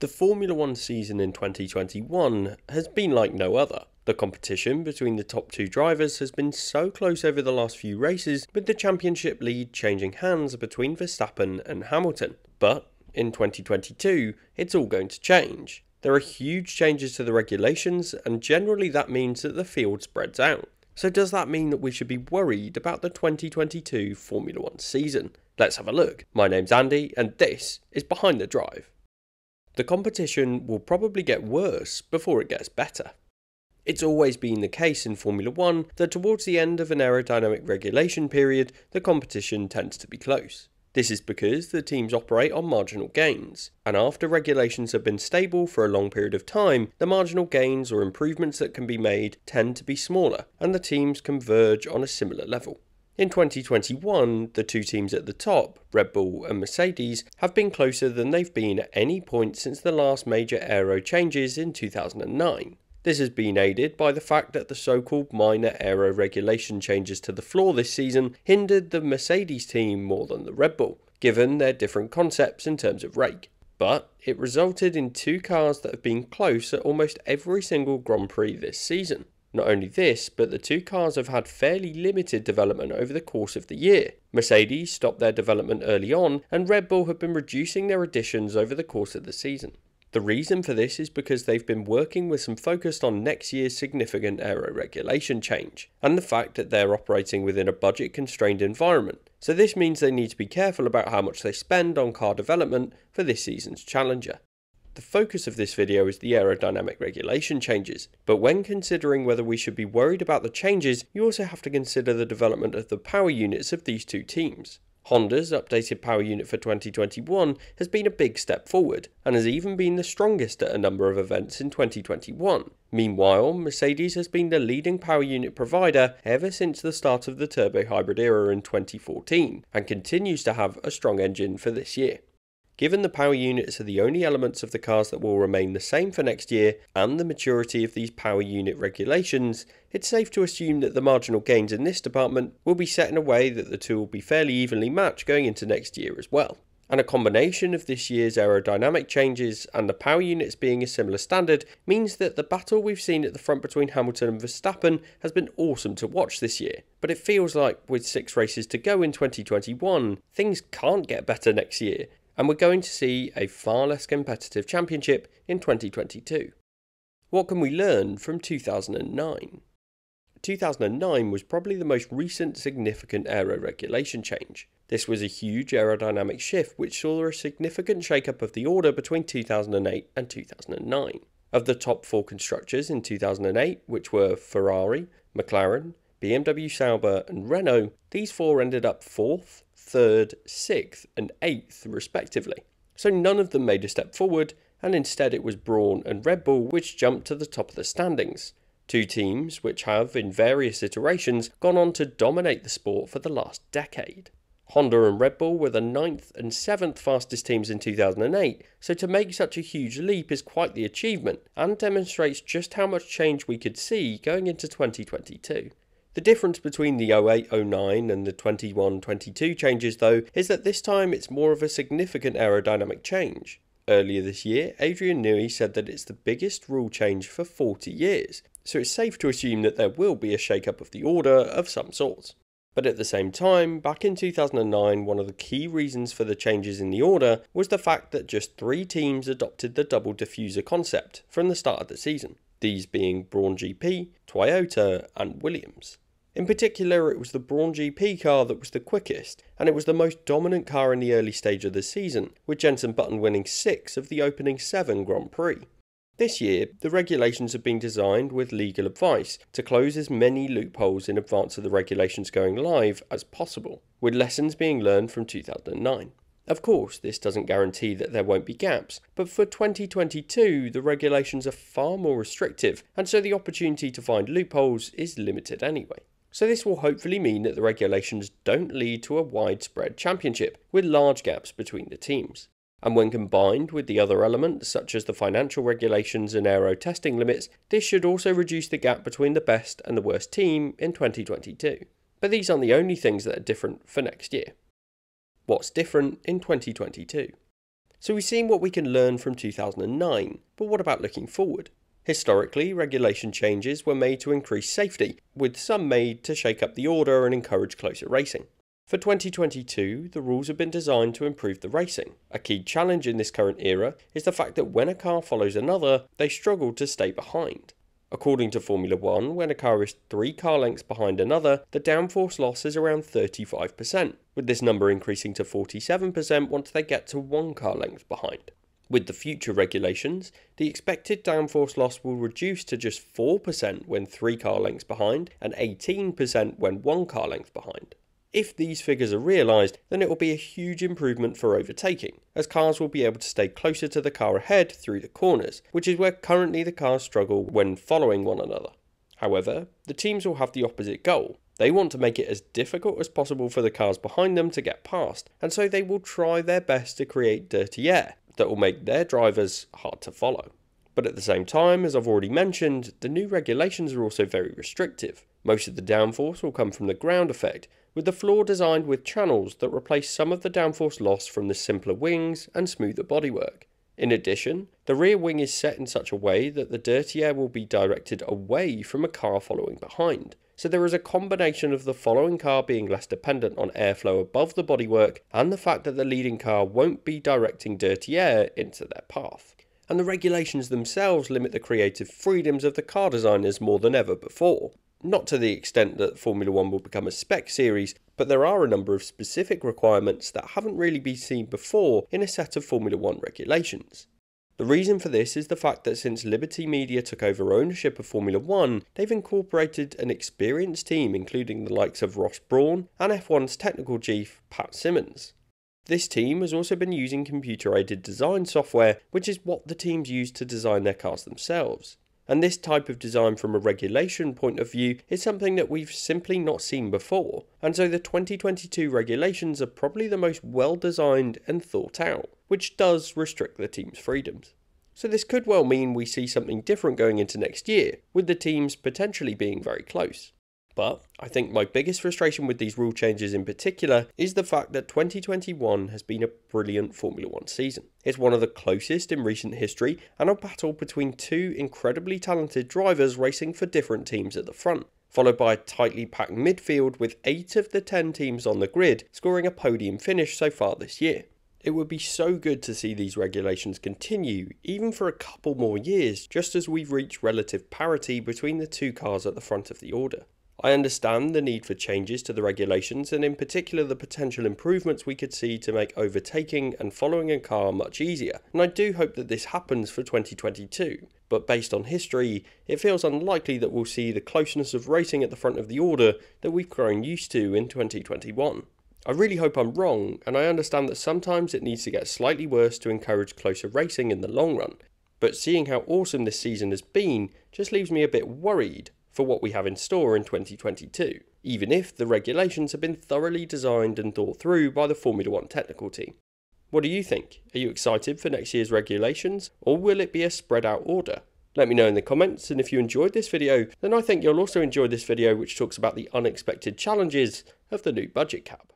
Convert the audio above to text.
The Formula One season in 2021 has been like no other. The competition between the top two drivers has been so close over the last few races, with the championship lead changing hands between Verstappen and Hamilton. But in 2022, it's all going to change. There are huge changes to the regulations, and generally that means that the field spreads out. So does that mean that we should be worried about the 2022 Formula One season? Let's have a look. My name's Andy, and this is Behind the Drive. The competition will probably get worse before it gets better. It's always been the case in Formula One that towards the end of an aerodynamic regulation period, the competition tends to be close. This is because the teams operate on marginal gains, and after regulations have been stable for a long period of time, the marginal gains or improvements that can be made tend to be smaller, and the teams converge on a similar level. In 2021, the two teams at the top, Red Bull and Mercedes, have been closer than they've been at any point since the last major aero changes in 2009. This has been aided by the fact that the so-called minor aero regulation changes to the floor this season hindered the Mercedes team more than the Red Bull, given their different concepts in terms of rake. But it resulted in two cars that have been close at almost every single Grand Prix this season. Not only this, but the two cars have had fairly limited development over the course of the year. Mercedes stopped their development early on, and Red Bull have been reducing their additions over the course of the season. The reason for this is because they've been working with some focus on next year's significant aero regulation change, and the fact that they're operating within a budget-constrained environment. So this means they need to be careful about how much they spend on car development for this season's Challenger. The focus of this video is the aerodynamic regulation changes, but when considering whether we should be worried about the changes, you also have to consider the development of the power units of these two teams. Honda's updated power unit for 2021 has been a big step forward, and has even been the strongest at a number of events in 2021. Meanwhile, Mercedes has been the leading power unit provider ever since the start of the turbo hybrid era in 2014, and continues to have a strong engine for this year. Given the power units are the only elements of the cars that will remain the same for next year, and the maturity of these power unit regulations, it's safe to assume that the marginal gains in this department will be set in a way that the two will be fairly evenly matched going into next year as well. And a combination of this year's aerodynamic changes and the power units being a similar standard means that the battle we've seen at the front between Hamilton and Verstappen has been awesome to watch this year. But it feels like with 6 races to go in 2021, things can't get better next year, and we're going to see a far less competitive championship in 2022. What can we learn from 2009? 2009 was probably the most recent significant aero regulation change. This was a huge aerodynamic shift which saw a significant shake-up of the order between 2008 and 2009. Of the top 4 constructors in 2008, which were Ferrari, McLaren, BMW Sauber and Renault, these 4 ended up 4th, 3rd, 6th and 8th respectively. So none of them made a step forward, and instead it was Brawn and Red Bull which jumped to the top of the standings. Two teams which have, in various iterations, gone on to dominate the sport for the last decade. Honda and Red Bull were the 9th and 7th fastest teams in 2008, so to make such a huge leap is quite the achievement, and demonstrates just how much change we could see going into 2022. The difference between the 08-09 and the 21-22 changes though is that this time it's more of a significant aerodynamic change. Earlier this year, Adrian Newey said that it's the biggest rule change for 40 years, so it's safe to assume that there will be a shake-up of the order of some sort. But at the same time, back in 2009, one of the key reasons for the changes in the order was the fact that just 3 teams adopted the double diffuser concept from the start of the season, these being Brawn GP, Toyota and Williams. In particular, it was the Brawn GP car that was the quickest, and it was the most dominant car in the early stage of the season, with Jenson Button winning 6 of the opening 7 Grand Prix. This year, the regulations have been designed with legal advice to close as many loopholes in advance of the regulations going live as possible, with lessons being learned from 2009. Of course, this doesn't guarantee that there won't be gaps, but for 2022, the regulations are far more restrictive, and so the opportunity to find loopholes is limited anyway. So this will hopefully mean that the regulations don't lead to a widespread championship with large gaps between the teams. And when combined with the other elements such as the financial regulations and aero testing limits, this should also reduce the gap between the best and the worst team in 2022. But these aren't the only things that are different for next year. What's different in 2022? So we've seen what we can learn from 2009, but what about looking forward? Historically, regulation changes were made to increase safety, with some made to shake up the order and encourage closer racing. For 2022, the rules have been designed to improve the racing. A key challenge in this current era is the fact that when a car follows another, they struggle to stay behind. According to Formula 1, when a car is 3 car lengths behind another, the downforce loss is around 35%, with this number increasing to 47% once they get to 1 car length behind. With the future regulations, the expected downforce loss will reduce to just 4% when 3 car lengths behind and 18% when 1 car length behind. If these figures are realised, then it will be a huge improvement for overtaking, as cars will be able to stay closer to the car ahead through the corners, which is where currently the cars struggle when following one another. However, the teams will have the opposite goal. They want to make it as difficult as possible for the cars behind them to get past, and so they will try their best to create dirty air that will make their drivers hard to follow. But at the same time, as I've already mentioned, the new regulations are also very restrictive. Most of the downforce will come from the ground effect, with the floor designed with channels that replace some of the downforce loss from the simpler wings and smoother bodywork. In addition, the rear wing is set in such a way that the dirty air will be directed away from a car following behind. So there is a combination of the following car being less dependent on airflow above the bodywork and the fact that the leading car won't be directing dirty air into their path. And the regulations themselves limit the creative freedoms of the car designers more than ever before. Not to the extent that Formula 1 will become a spec series, but there are a number of specific requirements that haven't really been seen before in a set of Formula 1 regulations. The reason for this is the fact that since Liberty Media took over ownership of Formula 1, they've incorporated an experienced team including the likes of Ross Brawn and F1's technical chief Pat Symonds. This team has also been using computer-aided design software, which is what the teams use to design their cars themselves. And this type of design from a regulation point of view is something that we've simply not seen before, and so the 2022 regulations are probably the most well designed and thought out, which does restrict the team's freedoms. So this could well mean we see something different going into next year, with the teams potentially being very close. But I think my biggest frustration with these rule changes in particular is the fact that 2021 has been a brilliant Formula 1 season. It's one of the closest in recent history and a battle between 2 incredibly talented drivers racing for different teams at the front, followed by a tightly packed midfield with 8 of the 10 teams on the grid scoring a podium finish so far this year. It would be so good to see these regulations continue, even for a couple more years, just as we've reached relative parity between the 2 cars at the front of the order. I understand the need for changes to the regulations and in particular the potential improvements we could see to make overtaking and following a car much easier, and I do hope that this happens for 2022, but based on history, it feels unlikely that we'll see the closeness of racing at the front of the order that we've grown used to in 2021. I really hope I'm wrong, and I understand that sometimes it needs to get slightly worse to encourage closer racing in the long run, but seeing how awesome this season has been just leaves me a bit worried for what we have in store in 2022, even if the regulations have been thoroughly designed and thought through by the Formula 1 technical team. What do you think? Are you excited for next year's regulations, or will it be a spread out order? Let me know in the comments, and if you enjoyed this video, then I think you'll also enjoy this video which talks about the unexpected challenges of the new budget cap.